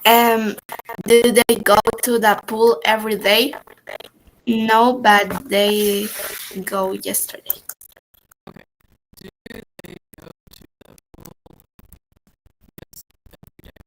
Um, do they go to the pool every day? No, but they go yesterday. Okay. Do they go to the pool? Yes, every day.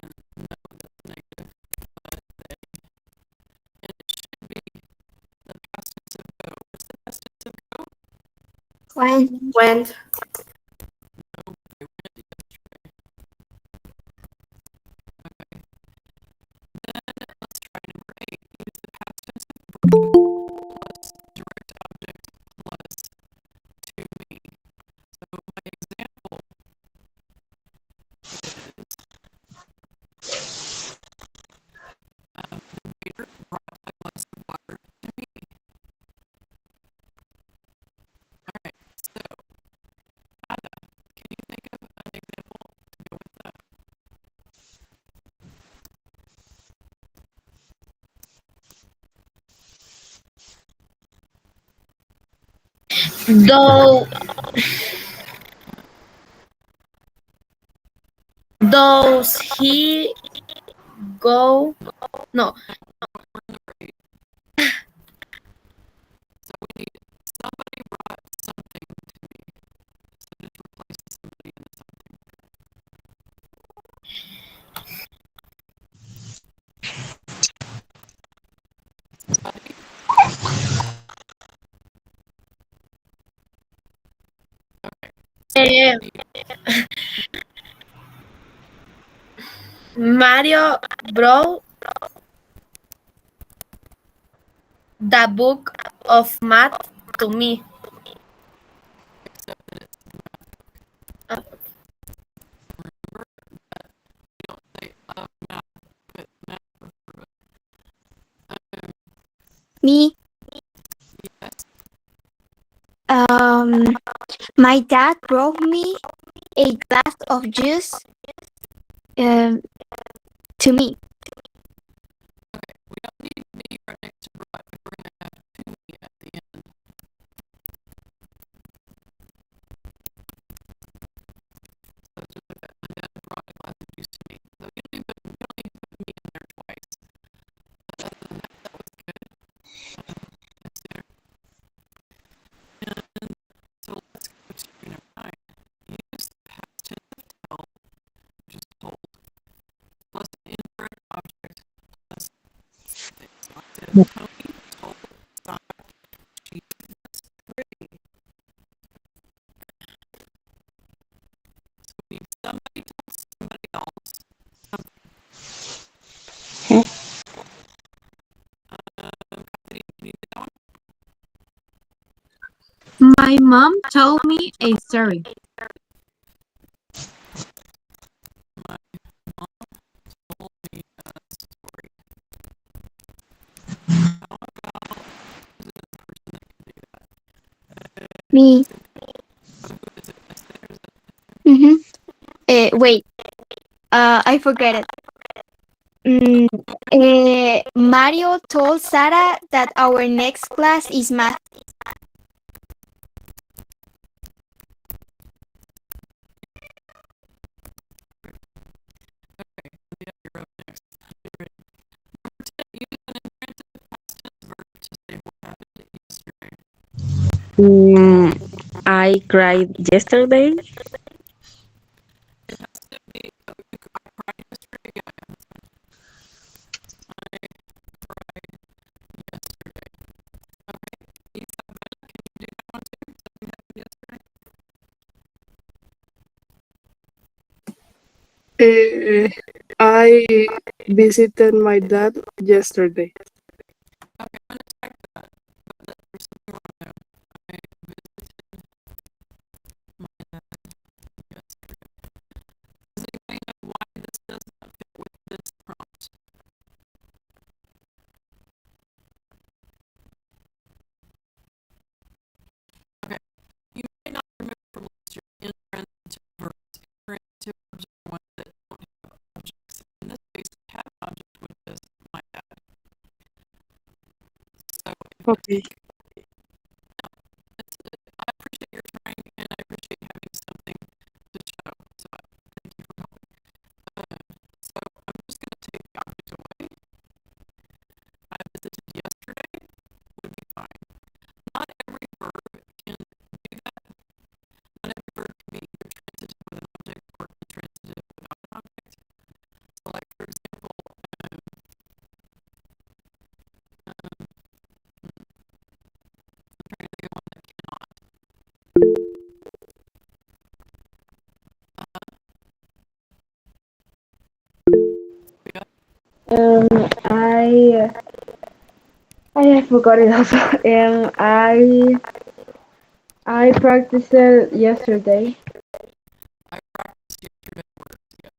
And no, that's negative. But they, and it should be the past tense of go. What's the past tense of go? Went. No, they went yesterday. Okay. Then let's try number 8. Use the past tense of going plus direct object plus to me. So my example is the waiter brought a glass of water to me. All right, so Ada, can you think of an example to go with that? Though does he go? No. We're number 8. So we need somebody brought something to me. So just replace the somebody in the something. Somebody. Okay. So Eh, we need Mario brought the book of math to me. except that it's the math book. Uh, Remember that we don't say math, but math book. Um, Me, yes. my dad brought me a glass of juice um, to me. Okay. We don't need me right next to brought if we're gonna add to me at the end. So just like that. My dad brought a glass of juice to me. So we don't need to put me in there twice. Other than that, that was good. That's there. And so let's go to number 9. Use the past tense of tell, which is told, plus an indirect object plus something. So I said Tony told Sonic she was pretty. So we need somebody told somebody else something. Kathleen, can you do that one? My mom told me a story. My mom told me a story. How about who's another person that can do that? Me. Who is it? Esther? Is it? Wait, I forget it. Mario told Sarah that our next class is math. Okay, Leah, you're up next. You ready? Number 10, use an imperative past tense verb to say what happened yesterday. I cried yesterday. It has to be, I cried yesterday. Yeah, that's fine. I cried yesterday. Okay, Isabella, can you do that one too? Something happened yesterday? I visited my dad yesterday. Okay, I'm gonna type that, but there's something wrong there. I visited my dad yesterday. Does anybody know why this does not fit with this prompt? Okay, you may not remember from last year intransitive verbs. Intransitive verbs are ones that don't have objects. In this case, we have an object, which is my dad. So if I Okay. take, I appreciate your trying and I appreciate having something to show. So thank you for helping. forgot it also, and I practiced it yesterday. I practiced yesterday works, yes.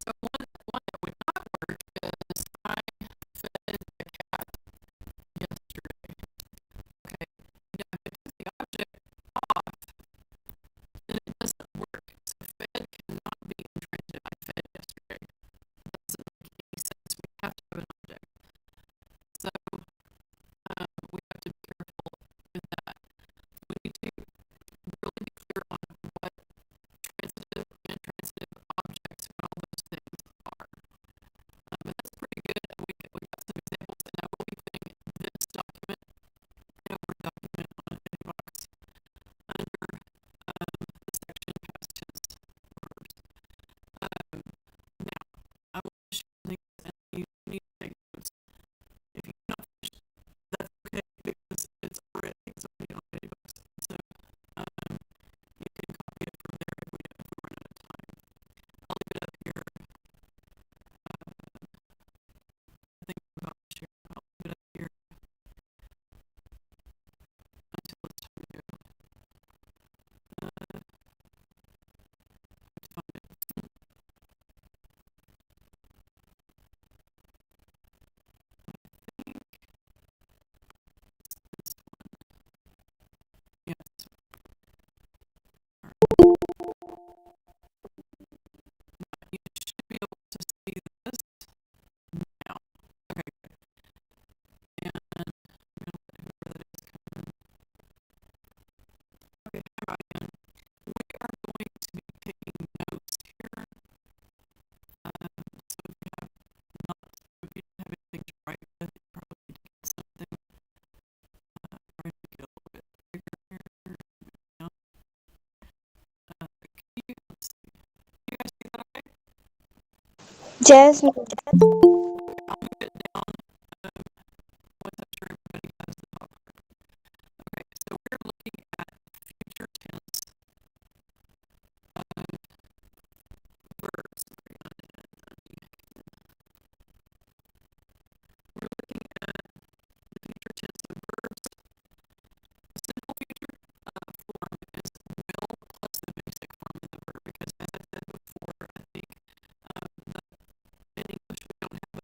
So one that would not work is I fed the cat yesterday. Okay. Now if I took the object off, then it doesn't work. So fed cannot be intransitive. I fed yesterday. It doesn't make any sense. We have to have an object. So we have to be careful with that. We need to really be clear on what transitive, intransitive objects and all those things are. And that's pretty good. We got some examples, and I will be putting this document in a Word document on an inbox under the section past tense verbs. Now, I will share links, and you need to take notes. If you're not finished, that's okay because it's already on inbox. So you can copy it from there if we run out of time. I'll leave it up here. I think I'm about to share. I'll leave it up here until it's time to go. Let's find it. This one. Yes. You should be able to see this now. Okay, good. And I'm going to let whoever that is come in. Okay, hi Ryan. We are going to be taking notes here. So if you have not, if you don't have anything to write with, you probably need to get something. Trying to get a little bit bigger here. Now, can you, let's see. You guys see that okay? Yes. I'll move it down once I'm sure everybody has the top part. Okay, so we're looking at future tense verbs. We're looking at the future tense of verbs. The simple future form is will plus the basic form of the verb because, as I said before, I think in English we don't have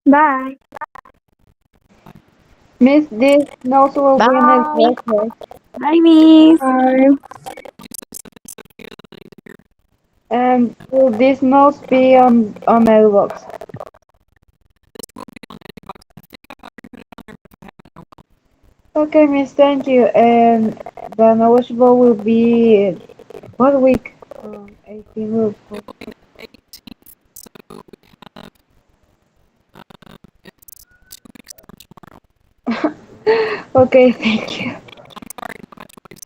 Bye. Miss, this notes will be in the Bye. paper. Bye, Miss. Hi. And will these notes be on mailbox? Okay, Miss, thank you. And the knowledgeable will be what week? 18 will. It will be the 18th, so we have, it's 2 weeks from tomorrow. Okay, thank you. I'm sorry, not my choice.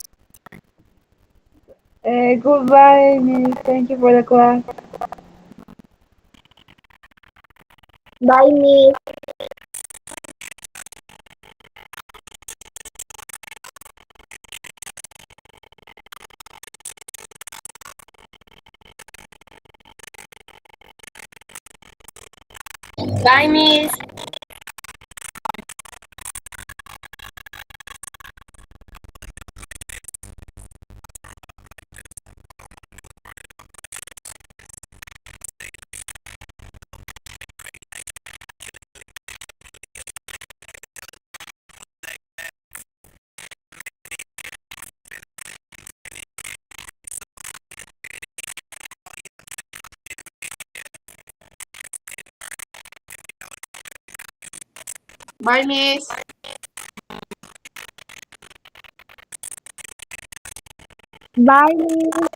Sorry. Goodbye, Miss. Thank you for the class. Bye, Miss. Bye, Miss. Bye, Miss. Bye, Miss.